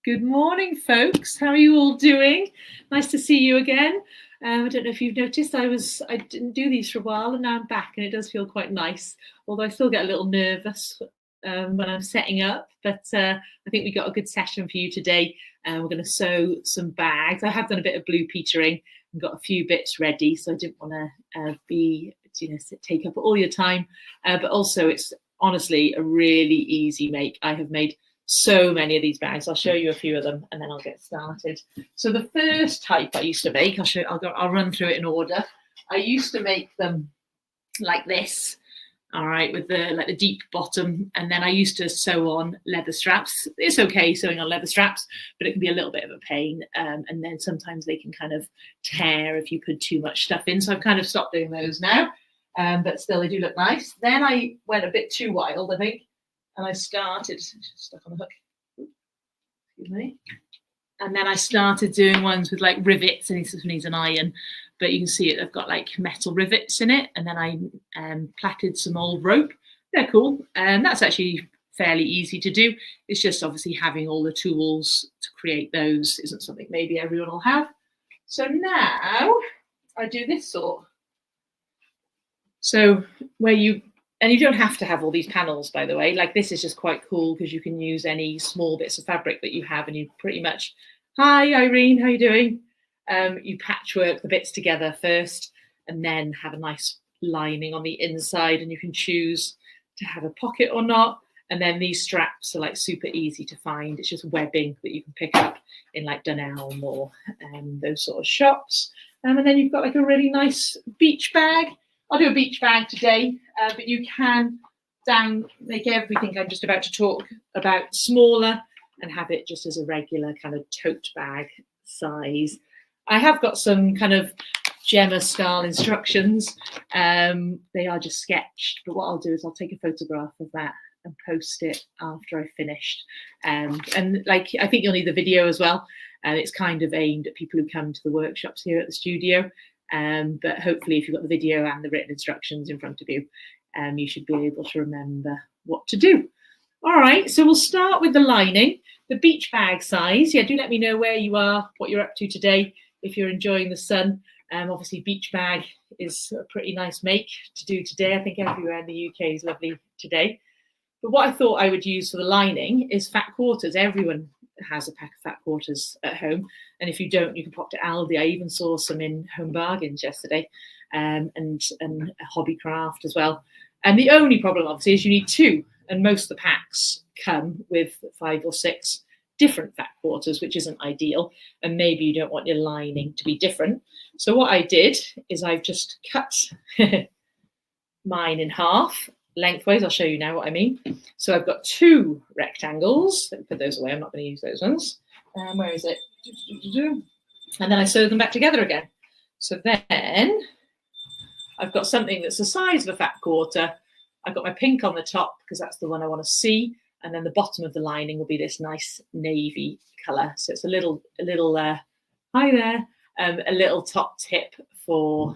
Good morning, folks. How are you all doing? Nice to see you again. I don't know if you've noticed, I didn't do these for a while, and now I'm back, and it does feel quite nice. Although I still get a little nervous when I'm setting up, but I think we got a good session for you today. We're going to sew some bags. I have done a bit of blue petering and got a few bits ready, so I didn't want to take up all your time. But also, it's honestly a really easy make. I have made so many of these bags. I'll show you a few of them and then I'll get started. So the first type I used to make, I'll run through it in order. I used to make them like this, all right, with the deep bottom, and then I used to sew on leather straps. It's okay sewing on leather straps, but it can be a little bit of a pain, and then sometimes they can kind of tear if you put too much stuff in. So I've kind of stopped doing those now, but still they do look nice. Then I went a bit too wild, I think. And I started, stuck on the hook, excuse me. And then I started doing ones with like rivets, and this needs an iron, but you can see it, I've got like metal rivets in it. And then I plaited some old rope. They're cool. And that's actually fairly easy to do. It's just obviously having all the tools to create those isn't something maybe everyone will have. So now I do this sort. So and you don't have to have all these panels, by the way. Like this is just quite cool because you can use any small bits of fabric that you have, and you pretty much, hi Irene, how you doing? You patchwork the bits together first and then have a nice lining on the inside, and you can choose to have a pocket or not. And then these straps are like super easy to find. It's just webbing that you can pick up in like Dunelm or those sort of shops. And then you've got like a really nice beach bag. I'll do a beach bag today, but you can make everything I'm just about to talk about smaller and have it just as a regular kind of tote bag size. I have got some kind of Gemma style instructions. They are just sketched, but what I'll do is I'll take a photograph of that and post it after I've finished. And like, I think you'll need the video as well. And it's kind of aimed at people who come to the workshops here at the studio. But hopefully if you've got the video and the written instructions in front of you, you should be able to remember what to do. All right, so we'll start with the lining, the beach bag size. Yeah, do let me know where you are, what you're up to today, if you're enjoying the sun. Obviously, beach bag is a pretty nice make to do today. I think everywhere in the UK is lovely today. But what I thought I would use for the lining is fat quarters. Everyone has a pack of fat quarters at home, and if you don't, you can pop to Aldi. I even saw some in Home Bargains yesterday, and a Hobbycraft as well. And the only problem obviously is you need two, and most of the packs come with 5 or 6 different fat quarters, which isn't ideal, and maybe you don't want your lining to be different. So what I did is I've just cut mine in half lengthways. I'll show you now what I mean. So I've got 2 rectangles. Let me put those away. I'm not going to use those ones. Where is it? And then I sew them back together again. So then I've got something that's the size of a fat quarter. I've got my pink on the top because that's the one I want to see. And then the bottom of the lining will be this nice navy colour. So it's a little hi there, a little top tip for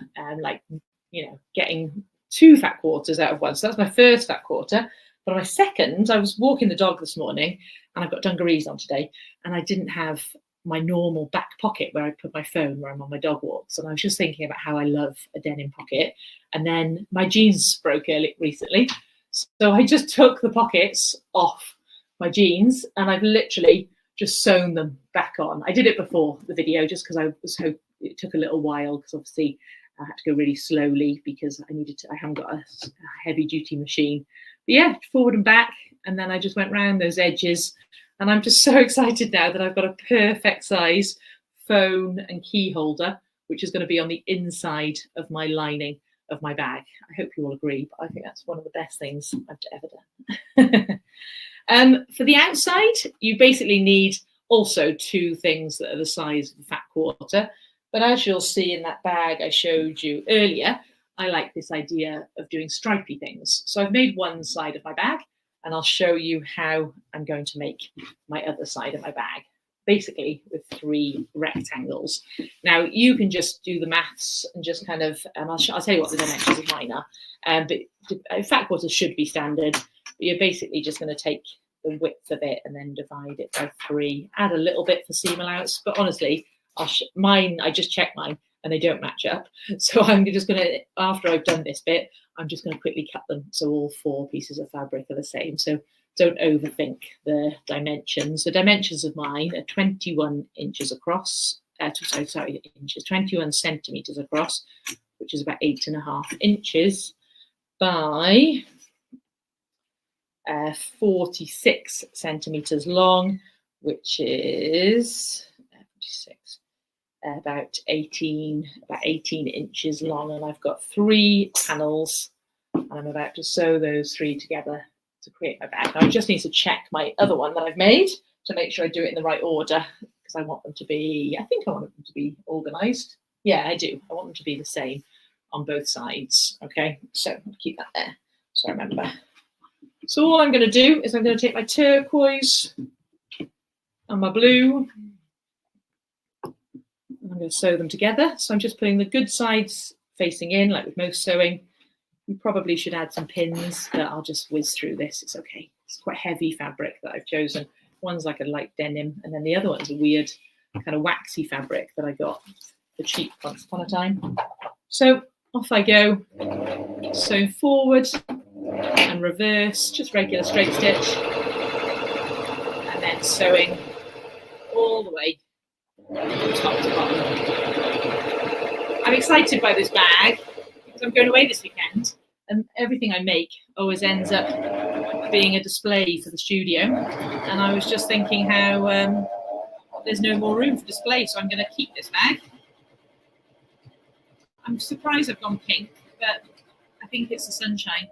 getting 2 fat quarters out of one. So that's my first fat quarter. But my second, I was walking the dog this morning, and I've got dungarees on today, and I didn't have my normal back pocket where I put my phone where I'm on my dog walks. And I was just thinking about how I love a denim pocket. And then my jeans broke recently. So I just took the pockets off my jeans, and I've literally just sewn them back on. I did it before the video just because it took a little while, because obviously I had to go really slowly because I haven't got a heavy duty machine. But yeah, forward and back. And then I just went round those edges, and I'm just so excited now that I've got a perfect size phone and key holder, which is going to be on the inside of my lining of my bag. I hope you all agree, but I think that's one of the best things I've ever done. For the outside, you basically need also 2 things that are the size of the fat quarter. But as you'll see in that bag I showed you earlier, I like this idea of doing stripy things. So I've made one side of my bag, and I'll show you how I'm going to make my other side of my bag, basically with 3 rectangles. Now you can just do the maths and just kind of, I'll tell you what the dimensions of mine are. But fat quarters should be standard, but you're basically just going to take the width of it and then divide it by 3. Add a little bit for seam allowance, but honestly, mine, I just checked mine and they don't match up. So I'm just going to, after I've done this bit, I'm just going to quickly cut them so all 4 pieces of fabric are the same. So don't overthink the dimensions. The dimensions of mine are 21 inches across, inches, 21 centimeters across, which is about 8.5 inches by 46 centimeters long, which is 46, about 18 inches long. And I've got 3 panels, and I'm about to sew those 3 together to create my bag. Now I just need to check my other one that I've made to make sure I do it in the right order, because I want them to be, I think I want them to be organized. Yeah, I do. I want them to be the same on both sides. Okay, so I'll keep that there so I remember. So all I'm going to do is I'm going to take my turquoise and my blue, and I'm going to sew them together. So I'm just putting the good sides facing in, like with most sewing. You probably should add some pins, but I'll just whiz through this. It's okay. It's quite heavy fabric that I've chosen. One's like a light denim, and then the other one's a weird kind of waxy fabric that I got for cheap once upon a time. So off I go. Sew forward and reverse, just regular straight stitch, and then sewing all the way from top to bottom. I'm excited by this bag because I'm going away this weekend, and everything I make always ends up being a display for the studio. And I was just thinking how there's no more room for display, so I'm going to keep this bag. I'm surprised I've gone pink, but I think it's the sunshine.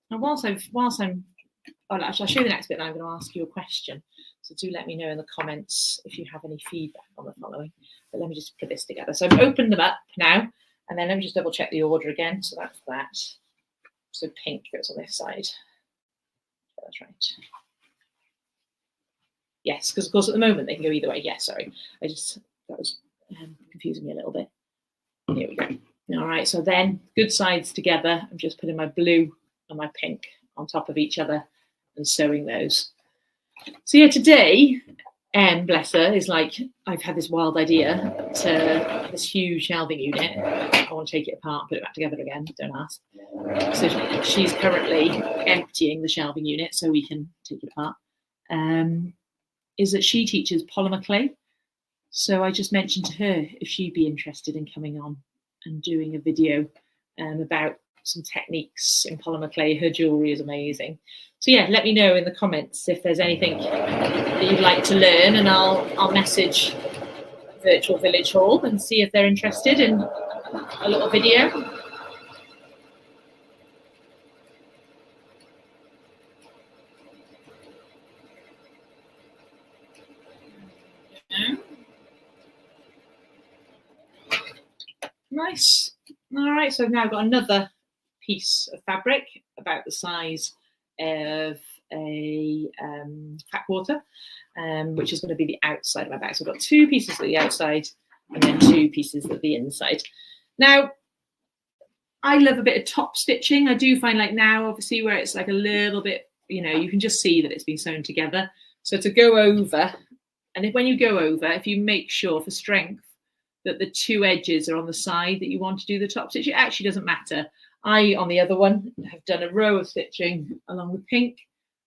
And whilst I'm, I'll show you the next bit, and I'm going to ask you a question. So do let me know in the comments if you have any feedback on the following. But let me just put this together. So I've opened them up now, and then let me just double check the order again. So that's that. So pink goes on this side. That's right. Yes, because of course at the moment they can go either way. Yes, sorry. That was confusing me a little bit. Here we go. All right, so then good sides together. I'm just putting my blue and my pink on top of each other and sewing those. So yeah, today, bless her, is like, I've had this wild idea to this huge shelving unit. I want to take it apart and put it back together again, don't ask. So she's currently emptying the shelving unit so we can take it apart. Is that she teaches polymer clay. So I just mentioned to her if she'd be interested in coming on and doing a video about some techniques in polymer clay. Her jewellery is amazing. So yeah, let me know in the comments if there's anything that you'd like to learn, and I'll message Virtual Village Hall and see if they're interested in a little video. Nice. All right, so I've now got another piece of fabric about the size of a packwater, which is going to be the outside of my bag. So I've got 2 pieces at the outside and then 2 pieces at the inside. Now, I love a bit of top stitching. I do find like now, obviously, where it's like a little bit, you know, you can just see that it's been sewn together. So to go over, and when you go over, if you make sure for strength that the 2 edges are on the side that you want to do the top stitch, it actually doesn't matter. I, on the other one, have done a row of stitching along the pink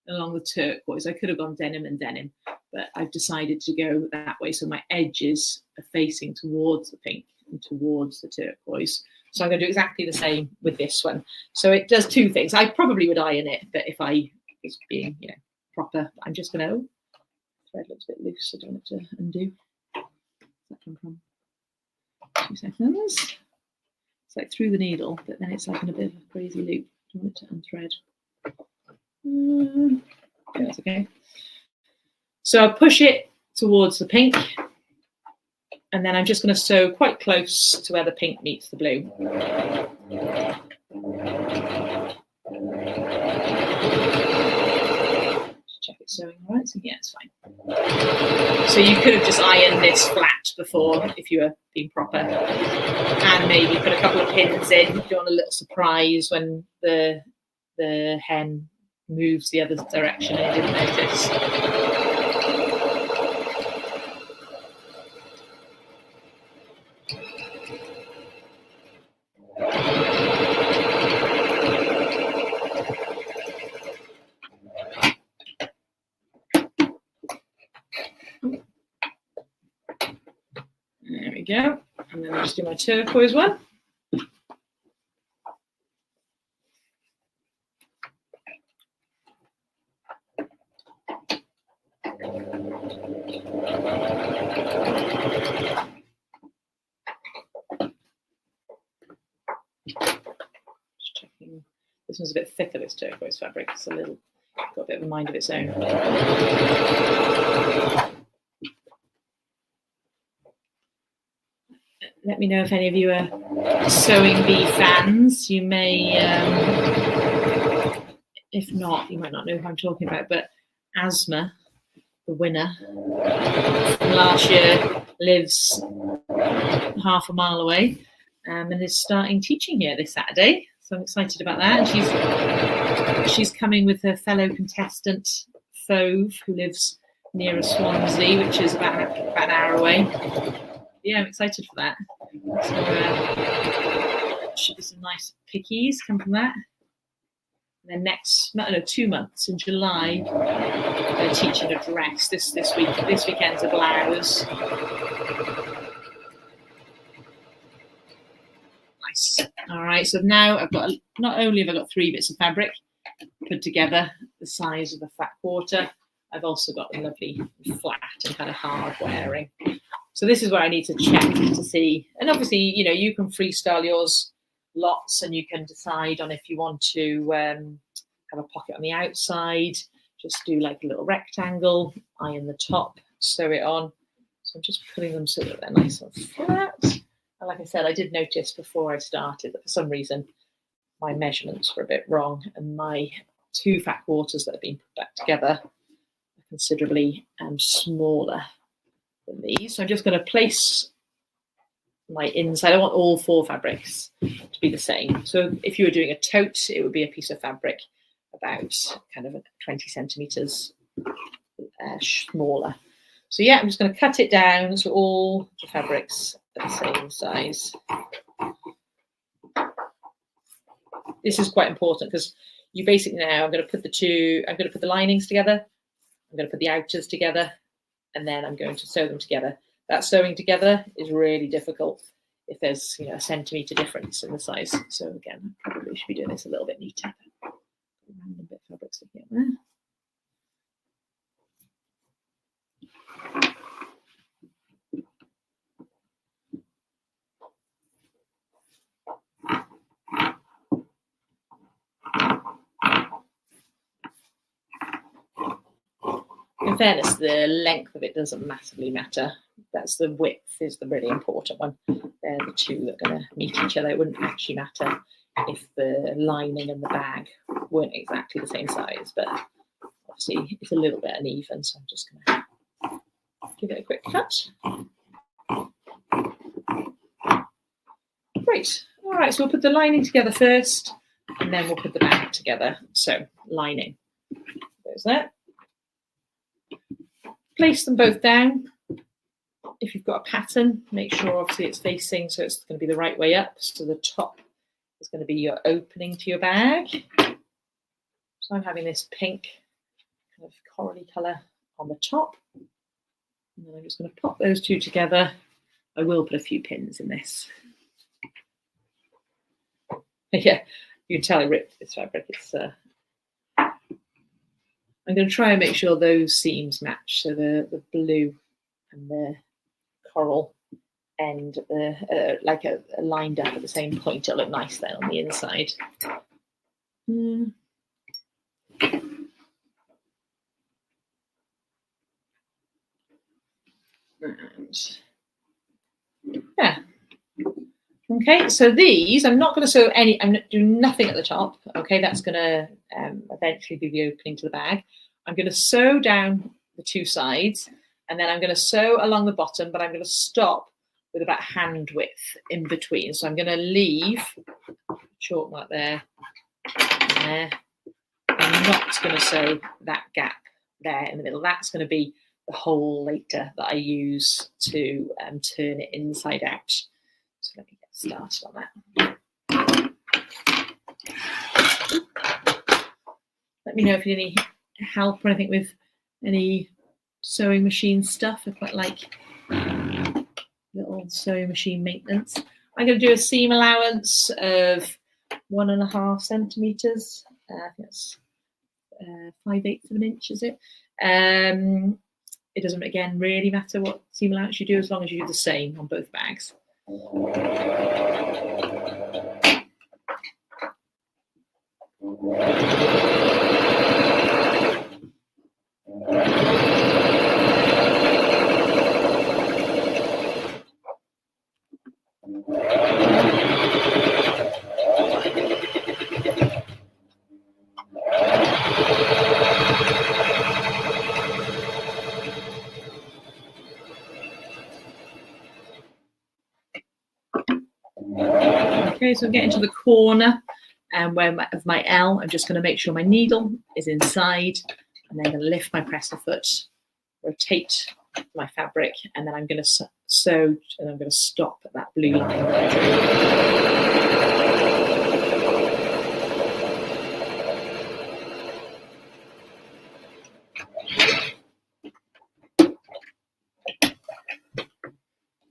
and along the turquoise. I could have gone denim and denim, but I've decided to go that way. So my edges are facing towards the pink and towards the turquoise. So I'm going to do exactly the same with this one. So it does 2 things. I probably would iron it, but if I was being, you know, proper, I'm just going to, thread looks a bit loose, so I don't have to undo. Where's that come from? 2 seconds. It's like through the needle, but then it's like in a bit of a crazy loop. I want it to unthread. Okay, that's okay. So I push it towards the pink, and then I'm just going to sew quite close to where the pink meets the blue. Check it's sewing all right. So yeah, it's fine. So you could have just ironed this flat before if you were being proper, and maybe put a couple of pins in if you want a little surprise when the hem moves the other direction and you didn't notice. There we go. And then I'll just do my turquoise one. Just checking. This one's a bit thicker, this turquoise fabric. It's got a bit of a mind of its own. Let me know if any of you are sewing bee fans. You may, if not, you might not know who I'm talking about, but Asma, the winner from last year, lives half a mile away and is starting teaching here this Saturday. So I'm excited about that. And she's coming with her fellow contestant, Fove, who lives near Swansea, which is about an hour away. Yeah, I'm excited for that. So should be some nice pickies come from that. And then 2 months in July, they're teaching a dress. This weekend's a blouse. Nice. All right. So now I've got not only have I got 3 bits of fabric put together the size of the fat quarter, I've also got the lovely flat and kind of hard wearing. So this is where I need to check to see, and obviously, you know, you can freestyle yours lots and you can decide on if you want to have a pocket on the outside, just do like a little rectangle, eye in the top, sew it on. So I'm just putting them so that they're nice and flat. And like I said, I did notice before I started that for some reason my measurements were a bit wrong and my 2 fat quarters that have been put back together are considerably smaller than these. So I'm just going to place my inside. I want all 4 fabrics to be the same. So if you were doing a tote, it would be a piece of fabric about kind of 20 centimeters smaller. So yeah, I'm just going to cut it down so all the fabrics are the same size. This is quite important because you basically now I'm going to put the linings together, I'm going to put the outers together, and then I'm going to sew them together. That sewing together is really difficult if there's, you know, a centimetre difference in the size. So again, I probably should be doing this a little bit neater. Random bit of fabric sticking up there. In fairness, the length of it doesn't massively matter. That's the width is the really important one. They're the 2 that are going to meet each other. It wouldn't actually matter if the lining and the bag weren't exactly the same size, but obviously it's a little bit uneven, so I'm just going to give it a quick cut. Great. All right, so we'll put the lining together first, and then we'll put the bag together. So lining, there's that. Place them both down. If you've got a pattern, make sure obviously it's facing so it's going to be the right way up. So the top is going to be your opening to your bag. So I'm having this pink kind of corally colour on the top. And then I'm just going to pop those 2 together. I will put a few pins in this. Yeah, you can tell I ripped this fabric. It's I'm going to try and make sure those seams match. So the blue and the coral end like lined up at the same point. It'll look nice then on the inside. And yeah. Okay, so these, I'm not going to sew any, I'm not doing nothing at the top. Okay, that's going to eventually be the opening to the bag. I'm going to sew down the 2 sides, and then I'm going to sew along the bottom, but I'm going to stop with about hand width in between. So I'm going to leave a chalk mark there, and there, and I'm not going to sew that gap there in the middle. That's going to be the hole later that I use to turn it inside out. So let me get started on that. Let me know if you need any help or anything with any sewing machine stuff. I quite like little sewing machine maintenance. I'm going to do a seam allowance of 1.5 centimetres. I think that's 5/8 of an inch, is it? It doesn't, again, really matter what seam allowance you do as long as you do the same on both bags. Okay, so I'm getting to the corner of my L. I'm just going to make sure my needle is inside, and then I'm going to lift my presser foot, rotate my fabric, and then I'm going to sew, and I'm going to stop at that blue line.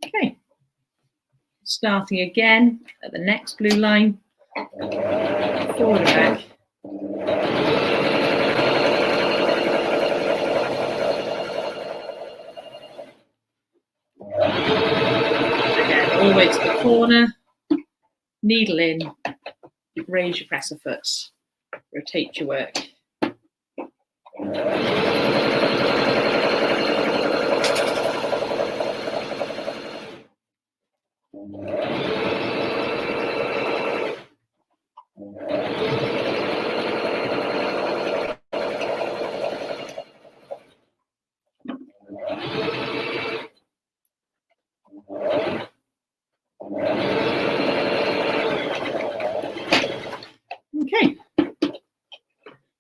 Okay, starting again at the next blue line, forward and back. Again, all the way to the corner, needle in, raise your presser foot, rotate your work. Okay,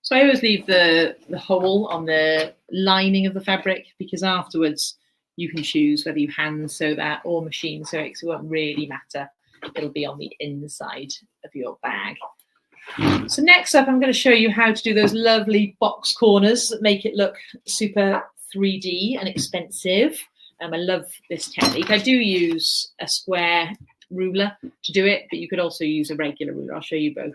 so I always leave the hole on the lining of the fabric, because afterwards you can choose whether you hand sew that or machine sew it, because it won't really matter. It'll be on the inside of your bag. So next up, I'm going to show you how to do those lovely box corners that make it look super 3D and expensive. I love this technique. I do use a square ruler to do it, but you could also use a regular ruler. I'll show you both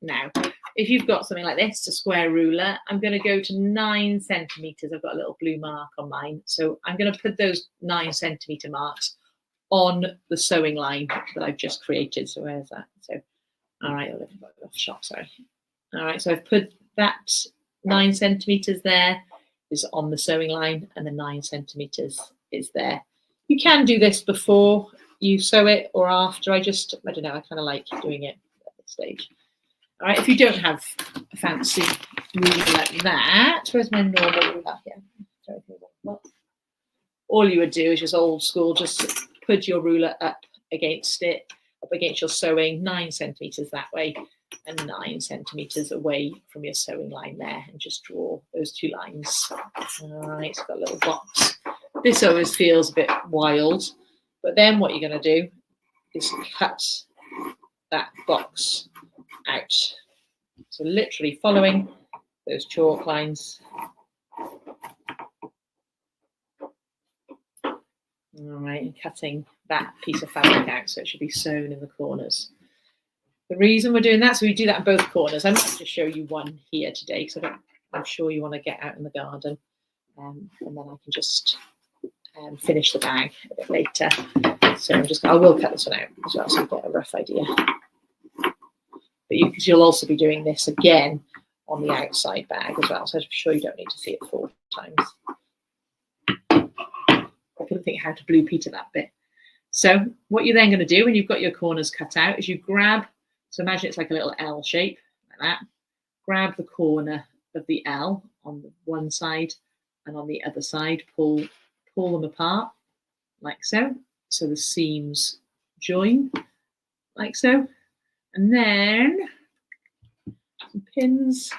now. If you've got something like this, a square ruler, I'm going to go to 9 centimetres. I've got a little blue mark on mine. So I'm going to put those 9 centimetre marks on the sewing line that I've just created. So where's that? So, all right, I'll lift it off shop, sorry. All right, so I've put that 9 centimetres there is on the sewing line, and the 9 centimetres is there. You can do this before you sew it or after. I don't know, I kind of like doing it at this stage. All right, if you don't have a fancy ruler like that, where's my normal ruler? Yeah. All you would do is just old school, just put your ruler up against it, up against your sewing, 9 centimetres that way, and 9 centimetres away from your sewing line there, and just draw those 2 lines. All right, it's got a little box. This always feels a bit wild, but then what you're going to do is cut that box out. So literally following those chalk lines. All right, and cutting that piece of fabric out so it should be sewn in the corners. The reason we're doing that, so we do that in both corners. I might just show you one here today, because I'm sure you want to get out in the garden, and then I can just finish the bag a bit later. So I will cut this one out as well, so you get a rough idea. But you'll also be doing this again on the outside bag as well, so I'm sure you don't need to see it 4 times. I couldn't think how to Blue Peter that bit. So what you're then going to do when you've got your corners cut out is you grab, so imagine it's like a little L shape, like that. Grab the corner of the L on the one side and on the other side, pull them apart like so. So the seams join like so. And then some pins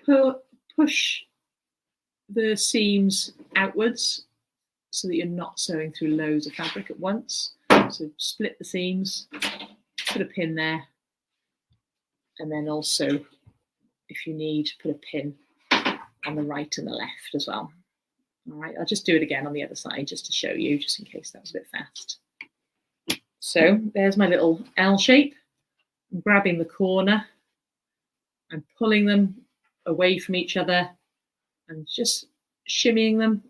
push the seams outwards so that you're not sewing through loads of fabric at once. So split the seams, put a pin there, and then also, if you need, put a pin on the right and the left as well. All right, I'll just do it again on the other side just to show you, just in case that was a bit fast. So there's my little L shape. I'm grabbing the corner and pulling them away from each other and just shimmying them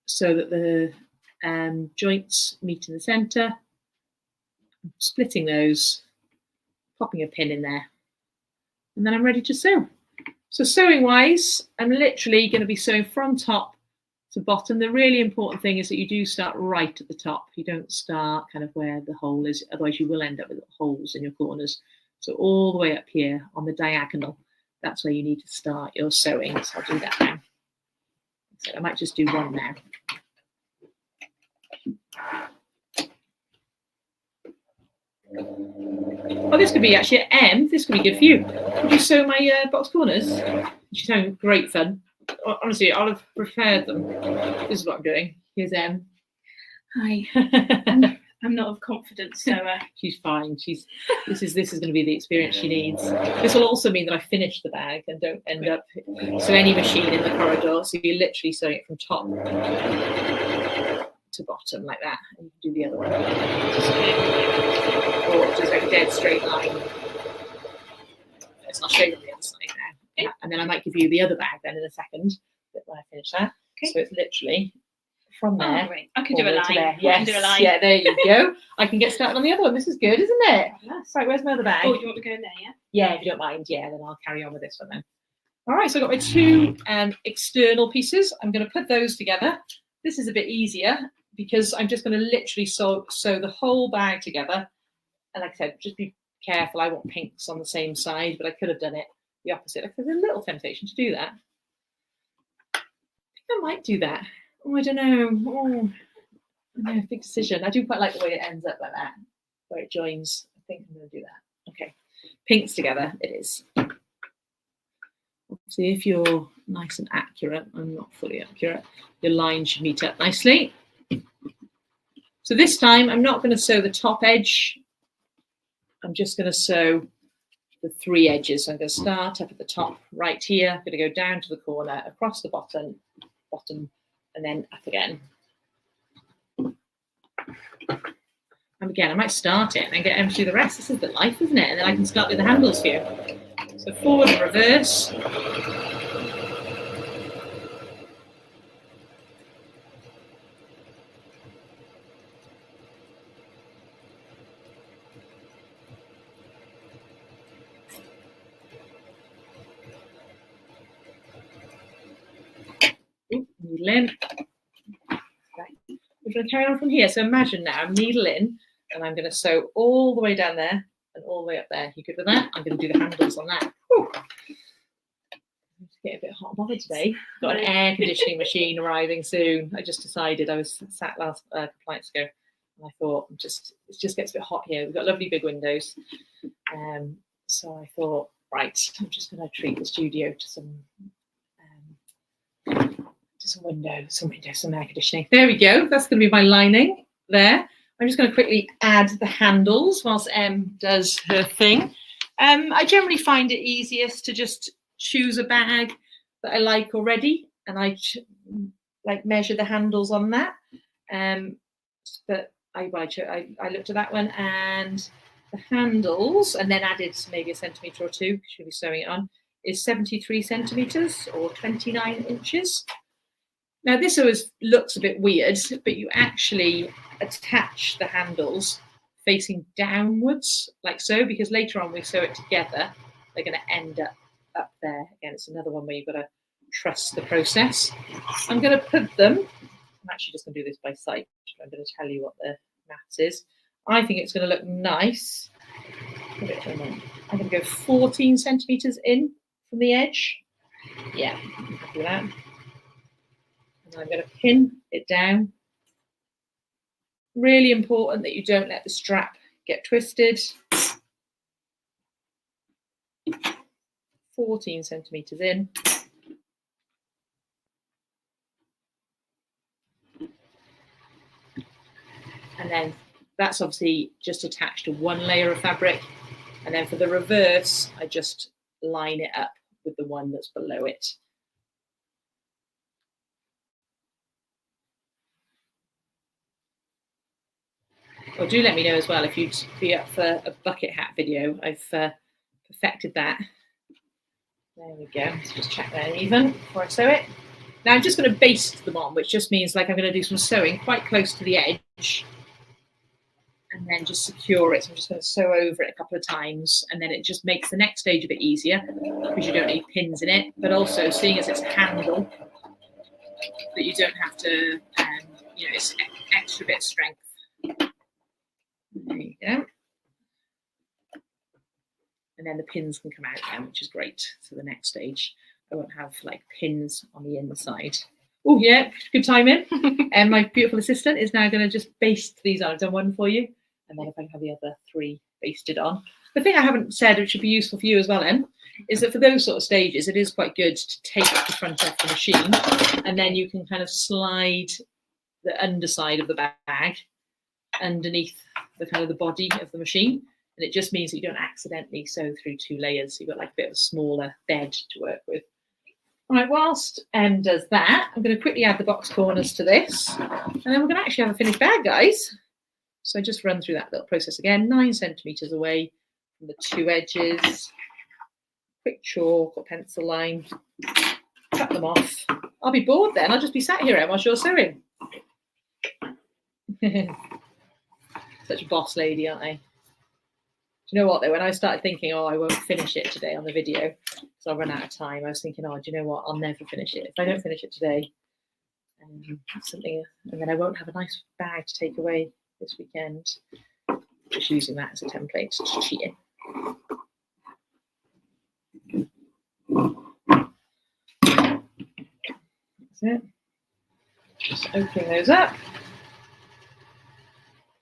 so that the joints meet in the center. I'm splitting those, popping a pin in there, and then I'm ready to sew. So sewing wise, I'm literally going to be sewing from top to bottom. The really important thing is that you do start right at the top. You don't start kind of where the hole is, otherwise you will end up with holes in your corners. So all the way up here on the diagonal, that's where you need to start your sewing. So I'll do that now. So I might just do one now. Oh, this could be actually an M. This could be good for you. Would you sew my box corners? You sound great fun. Honestly, I'd have preferred them. This is what I'm doing. Here's M. Hi. I'm not of confidence, so she's fine. This is going to be the experience she needs. This will also mean that I finish the bag and don't end up so any machine in the corridor. So you're literally sewing it from top to bottom like that, and you can do the other one, or just like a dead straight line. I'll show you the other side now, okay. And then I might give you the other bag then in a second when I finish that. Okay. So it's literally from there. Oh, great. I can do a line. Yes. I can do a line. Yeah, there you go. I can get started on the other one. This is good, isn't it? Yes. Right, where's my other bag? Oh, do you want to go in there, yeah? Yeah, if you don't mind. Yeah, then I'll carry on with this one then. All right, so I've got my two external pieces. I'm going to put those together. This is a bit easier because I'm just going to literally sew the whole bag together. And like I said, just be careful. I want pinks on the same side, but I could have done it the opposite. There's a little temptation to do that. I think I might do that. Oh, I don't know. Oh, no, big decision. I do quite like the way it ends up like that, where it joins. I think I'm going to do that. Okay, pinks together it is. See, if you're nice and accurate, I'm not fully accurate, your line should meet up nicely. So this time I'm not going to sew the top edge. I'm just going to sew the three edges. So I'm going to start up at the top right here. I'm going to go down to the corner, across the bottom, and then up again. And again, I might start it and then get Em to do the rest. This is the life, isn't it? And then I can start with the handles for you. So forward and reverse. Needle in. Right. We're going to carry on from here. So imagine now I'm needle in and I'm going to sew all the way down there and all the way up there. You good with that? I'm going to do the handles on that. Whew. It's getting a bit hot and bothered today. Got an air conditioning machine arriving soon. I just decided, I was sat last couple nights ago and I thought it just gets a bit hot here. We've got lovely big windows. So I thought, right, I'm just going to treat the studio to some some air conditioning. There we go. That's going to be my lining there. I'm just going to quickly add the handles whilst Em does her thing. I generally find it easiest to just choose a bag that I like already, and I measure the handles on that. But I looked at that one and the handles, and then added maybe a centimetre or two because you'll be sewing it on, is 73 centimetres or 29 inches. Now this always looks a bit weird, but you actually attach the handles facing downwards like so, because later on we sew it together, they're going to end up there. Again, it's another one where you've got to trust the process. I'm going to put them, I'm actually just going to do this by sight. I'm going to tell you what the maths is. I think it's going to look nice. I'm going to go 14 centimetres in from the edge. Yeah, I'm happy with that. And I'm going to pin it down. Really important that you don't let the strap get twisted. 14 centimetres in. And then that's obviously just attached to one layer of fabric. And then for the reverse, I just line it up with the one that's below it. Or do let me know as well if you'd be up for a bucket hat video. I've perfected that. There we go. Let's just check that even before I sew it. Now I'm just going to baste them on, which just means like I'm going to do some sewing quite close to the edge and then just secure it. So I'm just going to sew over it a couple of times, and then it just makes the next stage a bit easier because you don't need pins in it, but also seeing as it's a handle that you don't have to, you know, it's extra bit of strength. There you go. And then the pins can come out again, which is great. So the next stage, I won't have like pins on the inside. Oh yeah, good timing. And my beautiful assistant is now going to just baste these on. I've done one for you. And then if I can have the other 3 basted on. The thing I haven't said, which should be useful for you as well, Em, is that for those sort of stages, it is quite good to take the front off the machine, and then you can kind of slide the underside of the bag underneath the kind of the body of the machine. And it just means that you don't accidentally sew through 2 layers. So you've got like a bit of a smaller bed to work with. All right, whilst Em does that, I'm going to quickly add the box corners to this. And then we're going to actually have a finished bag, guys. So just run through that little process again. 9 centimetres away from the 2 edges. Quick chalk or pencil line. Cut them off. I'll be bored then. I'll just be sat here, Em, while you're sewing. Such a boss lady, aren't I? Do you know what though, when I started thinking, oh, I won't finish it today on the video, so I'll run out of time, I was thinking, oh, do you know what, I'll never finish it. If I don't finish it today, something, and then I won't have a nice bag to take away this weekend. Just using that as a template to cheat it. That's it. Just opening those up.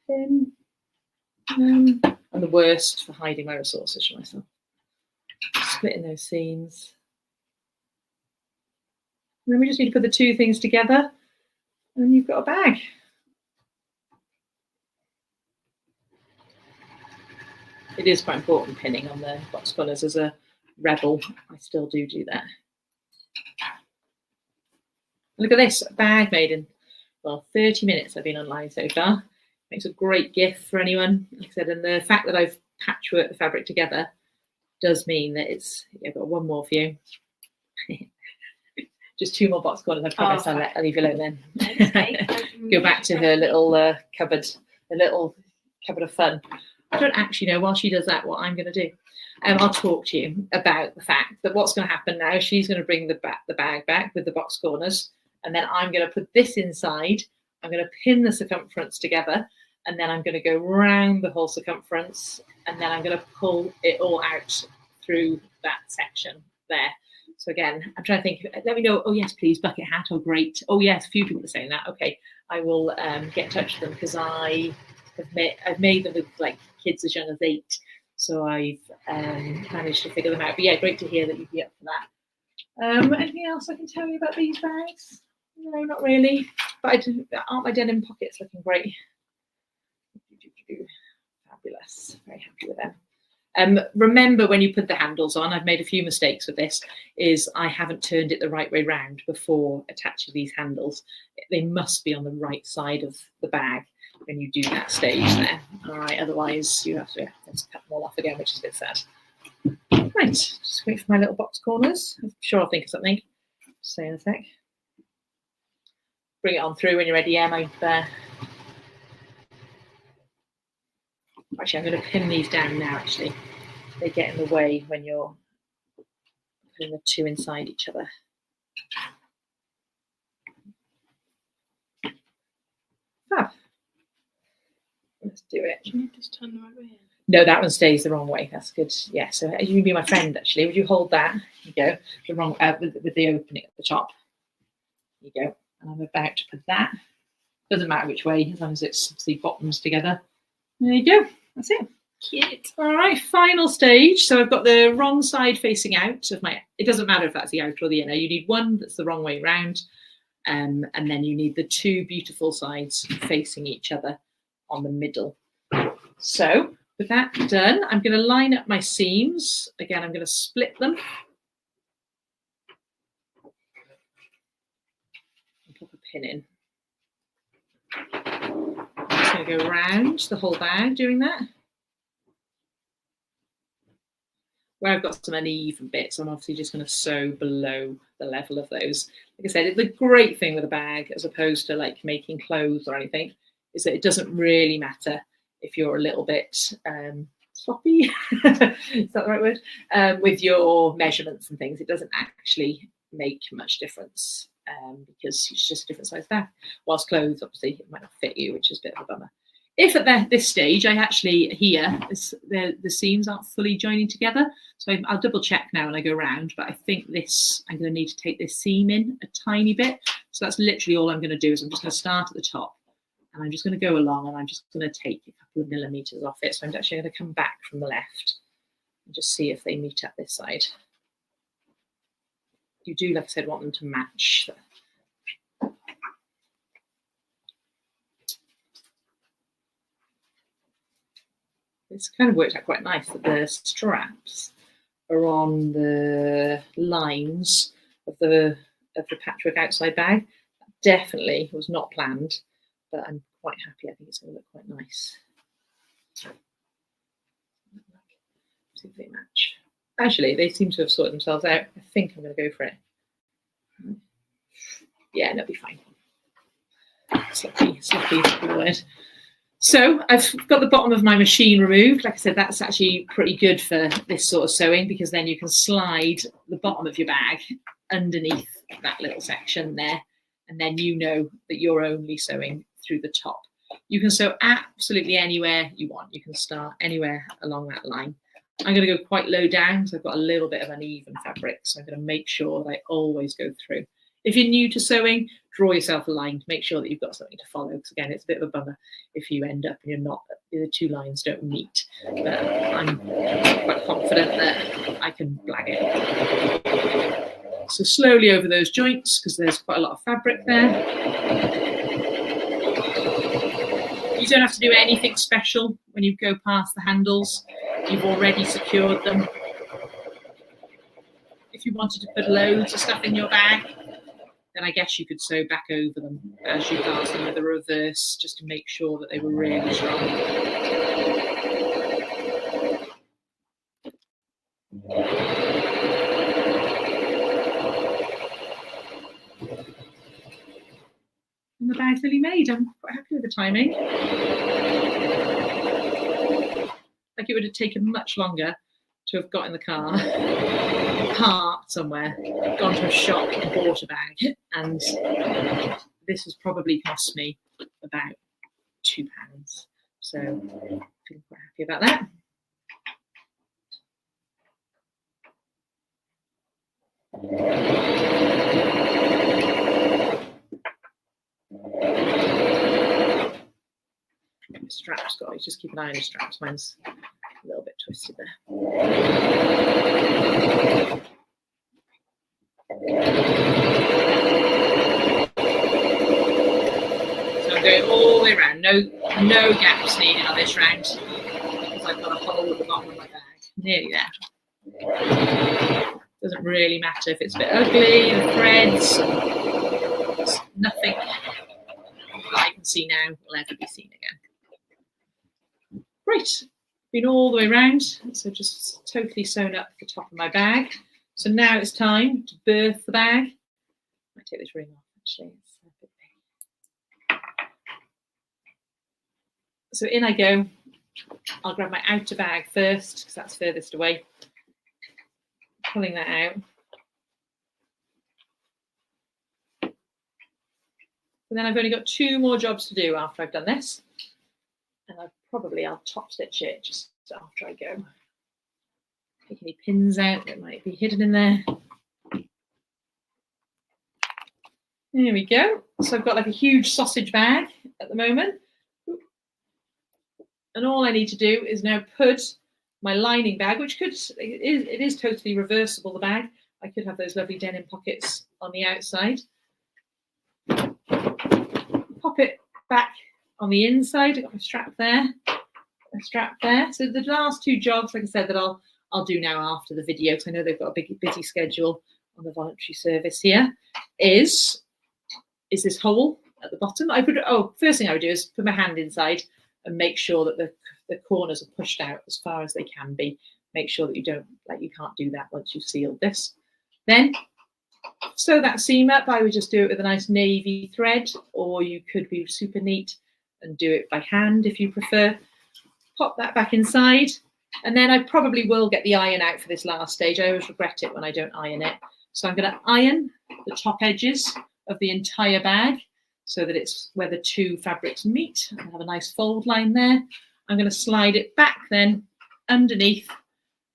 Then, I'm the worst for hiding my resources for myself. Splitting those seams. And then we just need to put the 2 things together and you've got a bag. It is quite important pinning on the box corners. As a rebel, I still do that. Look at this, a bag made in, well, 30 minutes I've been online so far. Makes a great gift for anyone, like I said, and the fact that I've patchworked the fabric together does mean that it's, I've got one more for you. Just 2 more box corners, I promise. I'll leave you alone then. Go back to her little cupboard, a little cupboard of fun. I don't actually know, while she does that, what I'm going to do. I'll talk to you about the fact that what's going to happen now, she's going to bring the bag back with the box corners, and then I'm going to put this inside. I'm going to pin the circumference together, and then I'm going to go round the whole circumference, and then I'm going to pull it all out through that section there. So again, I'm trying to think, let me know, oh yes, please, bucket hat, oh great. Oh yes, a few people are saying that. Okay, I will get in touch with them because I've made them with like kids as young as 8. So I've managed to figure them out. But yeah, great to hear that you'd be up for that. Anything else I can tell you about these bags? No, not really. But aren't my denim pockets looking great? Fabulous. Very happy with them. Remember when you put the handles on, I've made a few mistakes with this, is I haven't turned it the right way round before attaching these handles. They must be on the right side of the bag when you do that stage there. All right, otherwise you have to cut them all off again, which is a bit sad. Right, just wait for my little box corners. I'm sure I'll think of something. Just say in a sec. Bring it on through when you're ready, Emma. Actually, I'm going to pin these down now, actually. They get in the way when you're putting the 2 inside each other. Fab. Let's do it. Can you just turn the right way? No, that one stays the wrong way. That's good. Yeah, so you can be my friend, actually. Would you hold that? There you go. The wrong with the opening at the top. There you go. And I'm about to put that. Doesn't matter which way, as long as it's the bottoms together. There you go. That's it. Cute. All right, final stage. So I've got the wrong side facing out of my, it doesn't matter if that's the outer or the inner. You need one that's the wrong way round. And then you need the two beautiful sides facing each other on the middle. So with that done, I'm going to line up my seams. Again, I'm going to split them. And pop a pin in. I'm just going to go around the whole bag doing that. Where I've got some uneven bits, I'm obviously just going to sew below the level of those. Like I said, the great thing with a bag, as opposed to like making clothes or anything, is that it doesn't really matter if you're a little bit sloppy, is that the right word, with your measurements and things. It doesn't actually make much difference because it's just a different size bag. Whilst clothes, obviously, it might not fit you, which is a bit of a bummer. If at this stage, I actually, here, the seams aren't fully joining together, so I'll double check now when I go around, but I think this, I'm going to need to take this seam in a tiny bit. So that's literally all I'm going to do, is I'm just going to start at the top, and I'm just going to go along, and I'm just going to take a couple of millimetres off it. So I'm actually going to come back from the left and just see if they meet up this side. You do, like I said, want them to match. It's kind of worked out quite nice that the straps are on the lines of the patchwork outside bag. That definitely was not planned, but I'm quite happy. I think it's going to look quite nice. See if they match. Actually, they seem to have sorted themselves out. I think I'm going to go for it. Yeah, that'll be fine. Sloppy is the word. So I've got the bottom of my machine removed. Like I said, that's actually pretty good for this sort of sewing, because then you can slide the bottom of your bag underneath that little section there, and then you know that you're only sewing through the top. You can sew absolutely anywhere you want. You can start anywhere along that line. I'm going to go quite low down because I've got a little bit of uneven fabric, so I'm going to make sure that I always go through. If you're new to sewing, draw yourself a line to make sure that you've got something to follow, because again, it's a bit of a bummer if you end up and you're not, the two lines don't meet. But I'm quite confident that I can blag it. So slowly over those joints, because there's quite a lot of fabric there. You don't have to do anything special when you go past the handles. You've already secured them. If you wanted to put loads of stuff in your bag, then I guess you could sew back over them as you pass them with a reverse, just to make sure that they were really strong. And the bag's nearly made. I'm quite happy with the timing. Like, it would have taken much longer to have got in the car, parked somewhere, gone to a shop and bought a bag, and this has probably cost me about £2. So I'm feeling quite happy about that. The straps, guys, just keep an eye on the straps. Mine's a little bit twisted there. So I'm going all the way around. No gaps needed on this round, because I've got a hole at the bottom of my bag. Nearly there. Doesn't really matter if it's a bit ugly, the threads, there's nothing that I can see now will ever be seen again. Great. Been all the way around, so just totally sewn up the top of my bag. So now it's time to birth the bag. I might take this ring off, actually. It's a bit big. So in I go. I'll grab my outer bag first, because that's furthest away. Pulling that out. And then I've only got 2 more jobs to do after I've done this. And I'll top stitch it just after I go. Take any pins out that might be hidden in there. There we go. So I've got like a huge sausage bag at the moment. And all I need to do is now put my lining bag, which it is totally reversible, the bag. I could have those lovely denim pockets on the outside. Pop it back on the inside. I've got my strap there, a strap there. So the last two jobs, like I said, that I'll do now after the video, because I know they've got a big busy schedule on the voluntary service here, is this hole at the bottom. First thing I would do is put my hand inside and make sure that the corners are pushed out as far as they can be. Make sure that you can't do that once you've sealed this. Then sew that seam up. I would just do it with a nice navy thread, or you could be super neat and do it by hand if you prefer. Pop that back inside, and then I probably will get the iron out for this last stage. I always regret it when I don't iron it. So I'm going to iron the top edges of the entire bag so that it's where the two fabrics meet. I have a nice fold line there. I'm going to slide it back then underneath,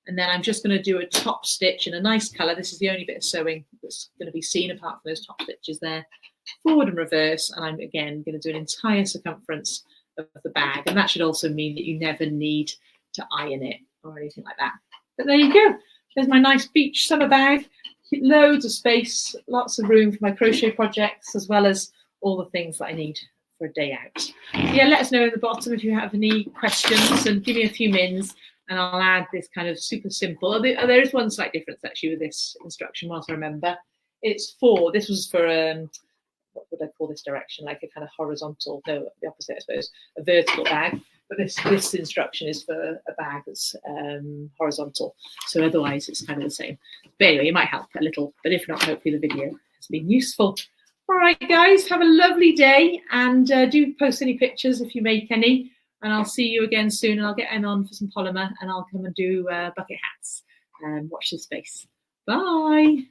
and then I'm just going to do a top stitch in a nice colour. This is the only bit of sewing that's going to be seen apart from those top stitches there. Forward and reverse, and I'm again going to do an entire circumference of the bag, and that should also mean that you never need to iron it or anything like that. But there you go. There's my nice beach summer bag. Loads of space, lots of room for my crochet projects, as well as all the things that I need for a day out. So yeah, let us know in the bottom if you have any questions, and give me a few mins, and I'll add this kind of super simple. There is one slight difference actually with this instruction, whilst I remember. This was for what would I call this direction? Like a kind of horizontal, no, the opposite, I suppose, a vertical bag. But this instruction is for a bag that's horizontal. So otherwise it's kind of the same. But anyway, it might help a little, but if not, hopefully the video has been useful. All right, guys, have a lovely day, and do post any pictures if you make any, and I'll see you again soon, and I'll get Emma on for some polymer, and I'll come and do bucket hats. Watch this space. Bye.